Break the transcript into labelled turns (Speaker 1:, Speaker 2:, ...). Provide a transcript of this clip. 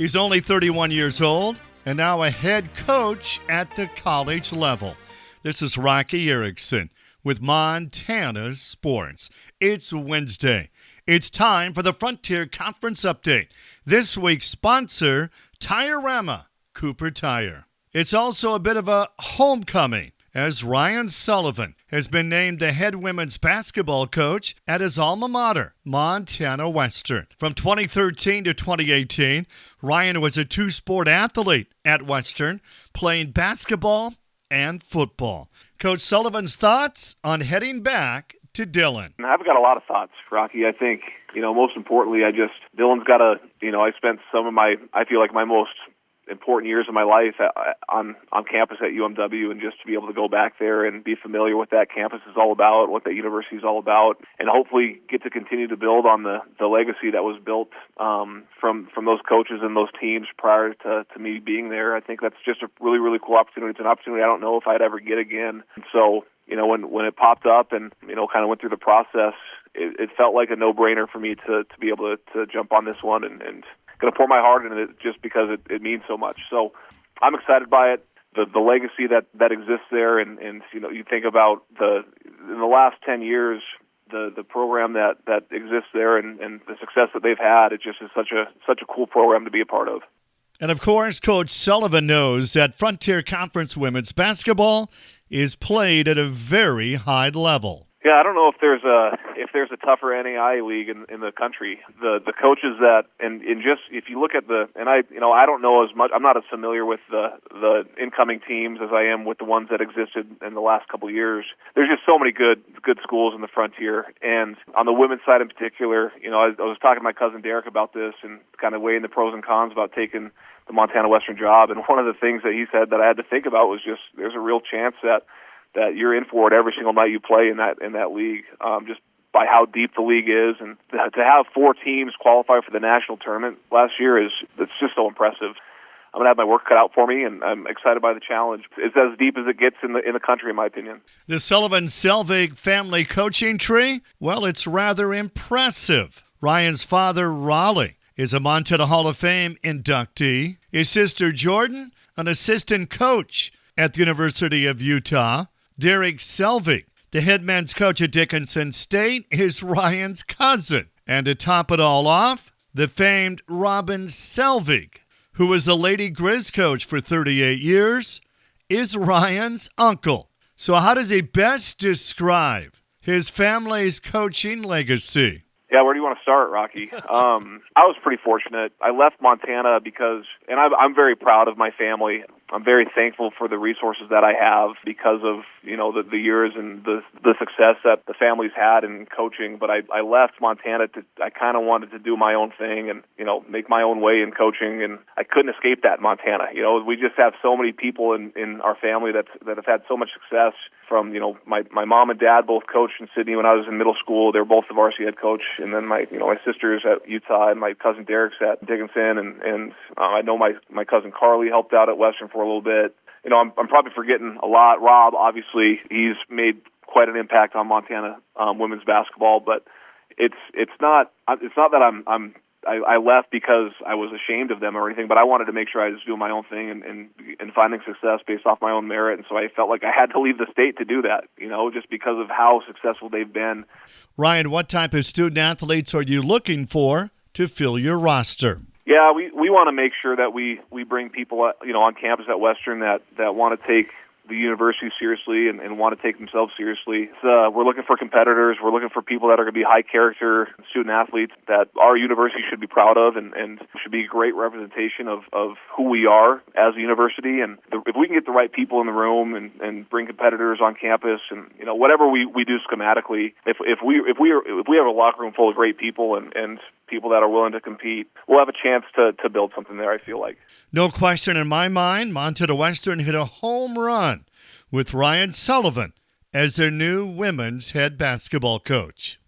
Speaker 1: He's only 31 years old and now a head coach at the college level. This is Rocky Erickson with Montana Sports. It's Wednesday. It's time for the Frontier Conference Update. This week's sponsor, Tire-Rama, Cooper Tire. It's also a bit of a homecoming, as Ryan Sullivan has been named the head women's basketball coach at his alma mater, Montana Western. From 2013 to 2018, Ryan was a two-sport athlete at Western, playing basketball and football. Coach Sullivan's thoughts on heading back to Dillon.
Speaker 2: I've got a lot of thoughts, Rocky. I think, most importantly, Dillon's got I spent some of my most important years of my life on campus at UMW, and just to be able to go back there and be familiar with that campus is all about, what that university is all about, and hopefully get to continue to build on the legacy that was built from those coaches and those teams prior to me being there. I think that's just a really, really cool opportunity. It's an opportunity I don't know if I'd ever get again. And so, when it popped up and, kind of went through the process, it felt like a no-brainer for me to be able to jump on this one and going to pour my heart into it just because it means so much. So I'm excited by it. The legacy that exists there, and you think about in the last 10 years, the program that exists there and the success that they've had, it just is such a cool program to be a part of.
Speaker 1: And of course, Coach Sullivan knows that Frontier Conference women's basketball is played at a very high level.
Speaker 2: Yeah, I don't know if there's a tougher NAIA league in the country. The coaches that and just if you look at I don't know as much. I'm not as familiar with the incoming teams as I am with the ones that existed in the last couple of years. There's just so many good schools in the Frontier, and on the women's side in particular, I was talking to my cousin Derek about this and kind of weighing the pros and cons about taking the Montana Western job. And one of the things that he said that I had to think about was just there's a real chance that you're in for it every single night you play in that league, just by how deep the league is, and to have 4 teams qualify for the national tournament last year it's just so impressive. I'm gonna have my work cut out for me, and I'm excited by the challenge. It's as deep as it gets in the country, in my opinion.
Speaker 1: The Sullivan-Selvig family coaching tree, well, it's rather impressive. Ryan's father, Raleigh, is a Montana Hall of Fame inductee. His sister, Jordan, an assistant coach at the University of Utah. Derek Selvig, the head men's coach at Dickinson State, is Ryan's cousin. And to top it all off, the famed Robin Selvig, who was the Lady Grizz coach for 38 years, is Ryan's uncle. So how does he best describe his family's coaching legacy?
Speaker 2: Yeah, where do you want to start, Rocky? I was pretty fortunate. I left Montana and I'm very proud of my family. I'm very thankful for the resources that I have because of, the years and the success that the family's had in coaching. But I left Montana I kind of wanted to do my own thing and, make my own way in coaching. And I couldn't escape that in Montana. We just have so many people in our family that have had so much success from, my mom and dad both coached in Sydney when I was in middle school. They were both the varsity head coach. And then my sisters at Utah and my cousin Derek's at Dickinson. And I know my cousin Carly helped out at Western for a little bit. I'm probably forgetting a lot. Rob, obviously, he's made quite an impact on Montana women's basketball, but it's not that I left because I was ashamed of them or anything, but I wanted to make sure I was doing my own thing and finding success based off my own merit, and so I felt like I had to leave the state to do that, just because of how successful they've been.
Speaker 1: Ryan, what type of student athletes are you looking for to fill your roster?
Speaker 2: Yeah, we want to make sure that we bring people on campus at Western that want to take the university seriously and want to take themselves seriously. We're looking for competitors. We're looking for people that are going to be high-character student athletes that our university should be proud of and should be a great representation of who we are as a university. And if we can get the right people in the room and bring competitors on campus and whatever we do schematically, if we have a locker room full of great people and people that are willing to compete, we'll have a chance to build something there, I feel like.
Speaker 1: No question in my mind, Montana Western hit a home run with Ryan Sullivan as their new women's head basketball coach.